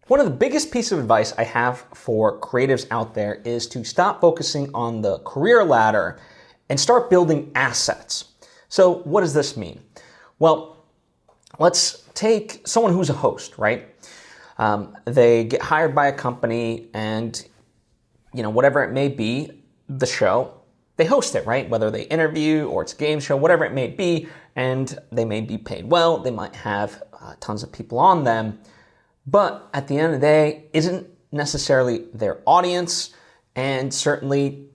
One of the biggest pieces of advice I have for creatives out there is to stop focusing on the career ladder and start building assets. So what does this mean? Well, let's take someone who's a host, right? They get hired by a company and, whatever it may be, the show, they host it, right? Whether they interview or it's a game show, whatever it may be, and they may be paid well. They might have tons of people on them. But at the end of the day, isn't necessarily their audience, and certainly,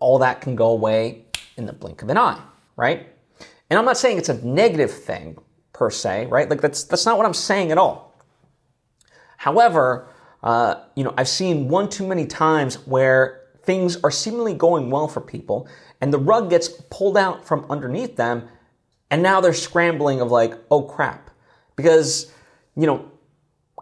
all that can go away in the blink of an eye, right? And I'm not saying it's a negative thing per se, right? Like that's not what I'm saying at all. However, I've seen one too many times where things are seemingly going well for people, and the rug gets pulled out from underneath them, and now they're scrambling of like, oh crap, because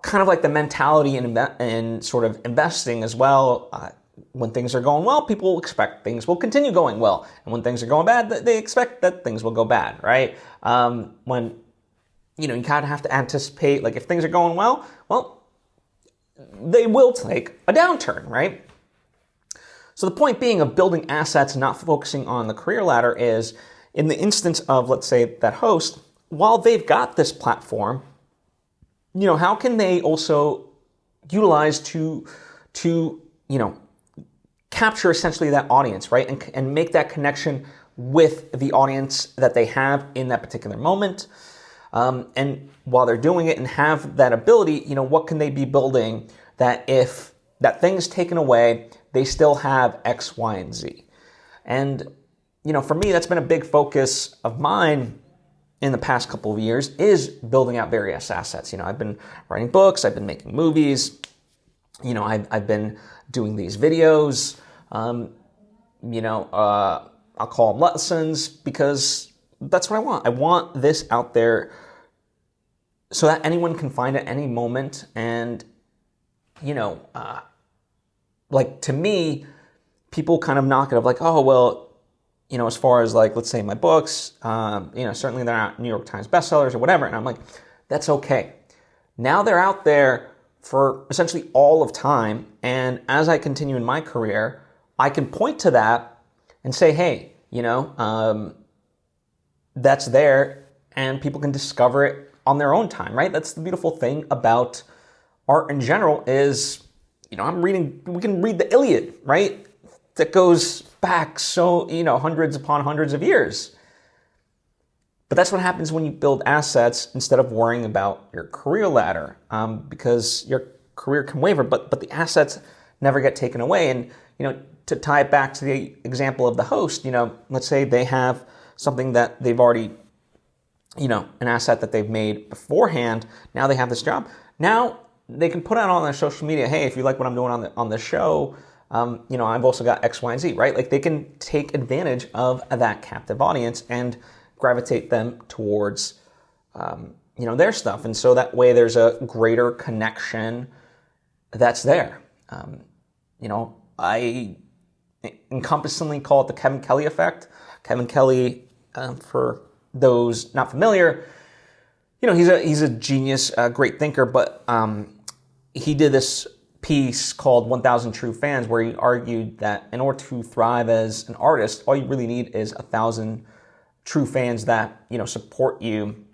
kind of like the mentality in sort of investing as well. When things are going well, people expect things will continue going well. And when things are going bad, they expect that things will go bad, right? When, you kind of have to anticipate, like if things are going well, they will take a downturn, right? So the point being of building assets and not focusing on the career ladder is, in the instance of, let's say, that host, while they've got this platform, how can they also utilize to capture essentially that audience, right? And make that connection with the audience that they have in that particular moment. And while they're doing it and have that ability, what can they be building that if that thing's taken away, they still have X, Y, and Z. And, for me, that's been a big focus of mine in the past couple of years, is building out various assets. I've been writing books, I've been making movies, I've been doing these videos, I'll call them lessons, because that's what I want. I want this out there so that anyone can find it at any moment. And, to me, people kind of knock it up like, oh, well, as far as like, let's say my books, certainly they're not New York Times bestsellers or whatever. And I'm like, that's okay. Now they're out there for essentially all of time. And as I continue in my career, I can point to that and say, hey, that's there and people can discover it on their own time, right? That's the beautiful thing about art in general is, we can read the Iliad, right? That goes back so, hundreds upon hundreds of years. But that's what happens when you build assets instead of worrying about your career ladder, because your career can waver, but the assets never get taken away. And, to tie it back to the example of the host, let's say they have something that they've already, an asset that they've made beforehand. Now they have this job. Now they can put out on their social media, hey, if you like what I'm doing on the show, I've also got X, Y, and Z, right? Like they can take advantage of that captive audience and gravitate them towards, their stuff. And so that way there's a greater connection that's there. I encompassingly call it the Kevin Kelly effect. Kevin Kelly, for those not familiar, he's a genius, great thinker, but he did this piece called 1,000 True Fans, where he argued that in order to thrive as an artist, all you really need is 1,000 true fans that, support you.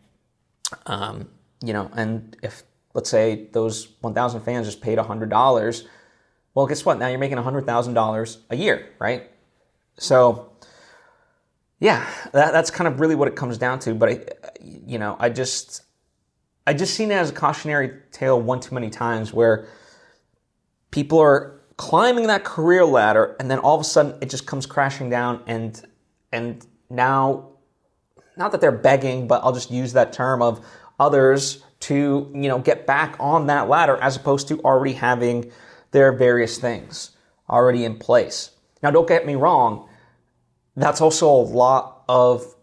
And if, let's say, those 1,000 fans just paid $100, well, guess what? Now you're making $100,000 a year, right? So, yeah, that's kind of really what it comes down to. But, I just seen it as a cautionary tale one too many times where people are climbing that career ladder, and then all of a sudden it just comes crashing down, and now, not that they're begging, but I'll just use that term of others to, get back on that ladder as opposed to already having their various things already in place. Now, don't get me wrong, that's also a lot of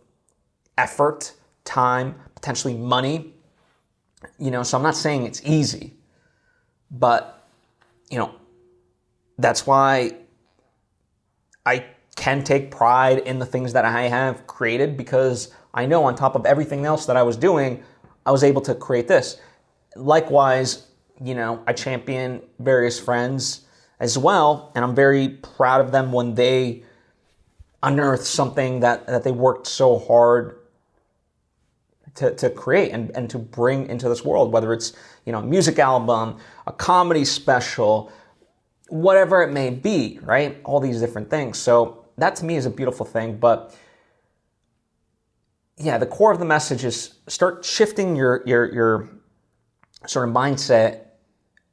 effort, time, potentially money, so I'm not saying it's easy, but that's why I can take pride in the things that I have created, because I know on top of everything else that I was doing, I was able to create this. Likewise, I champion various friends as well, and I'm very proud of them when they unearth something that they worked so hard to create and to bring into this world, whether it's, a music album, a comedy special, whatever it may be, right? All these different things. So that to me is a beautiful thing. But yeah, the core of the message is start shifting your sort of mindset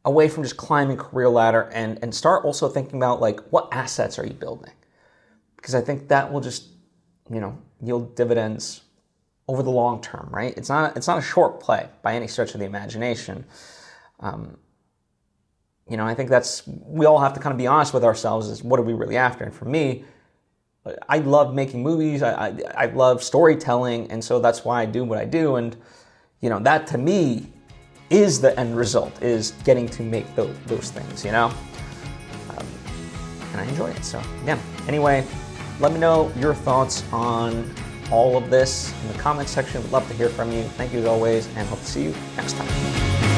away from just climbing career ladder and start also thinking about like, what assets are you building? Because I think that will just, yield dividends over the long term, right? It's not a short play by any stretch of the imagination. I think we all have to kind of be honest with ourselves is what are we really after? And for me, I love making movies. I love storytelling. And so that's why I do what I do. And, that to me is the end result, is getting to make those things, and I enjoy it. So yeah, anyway, let me know your thoughts on all of this in the comments section. Would love to hear from you. Thank you as always, and hope to see you next time.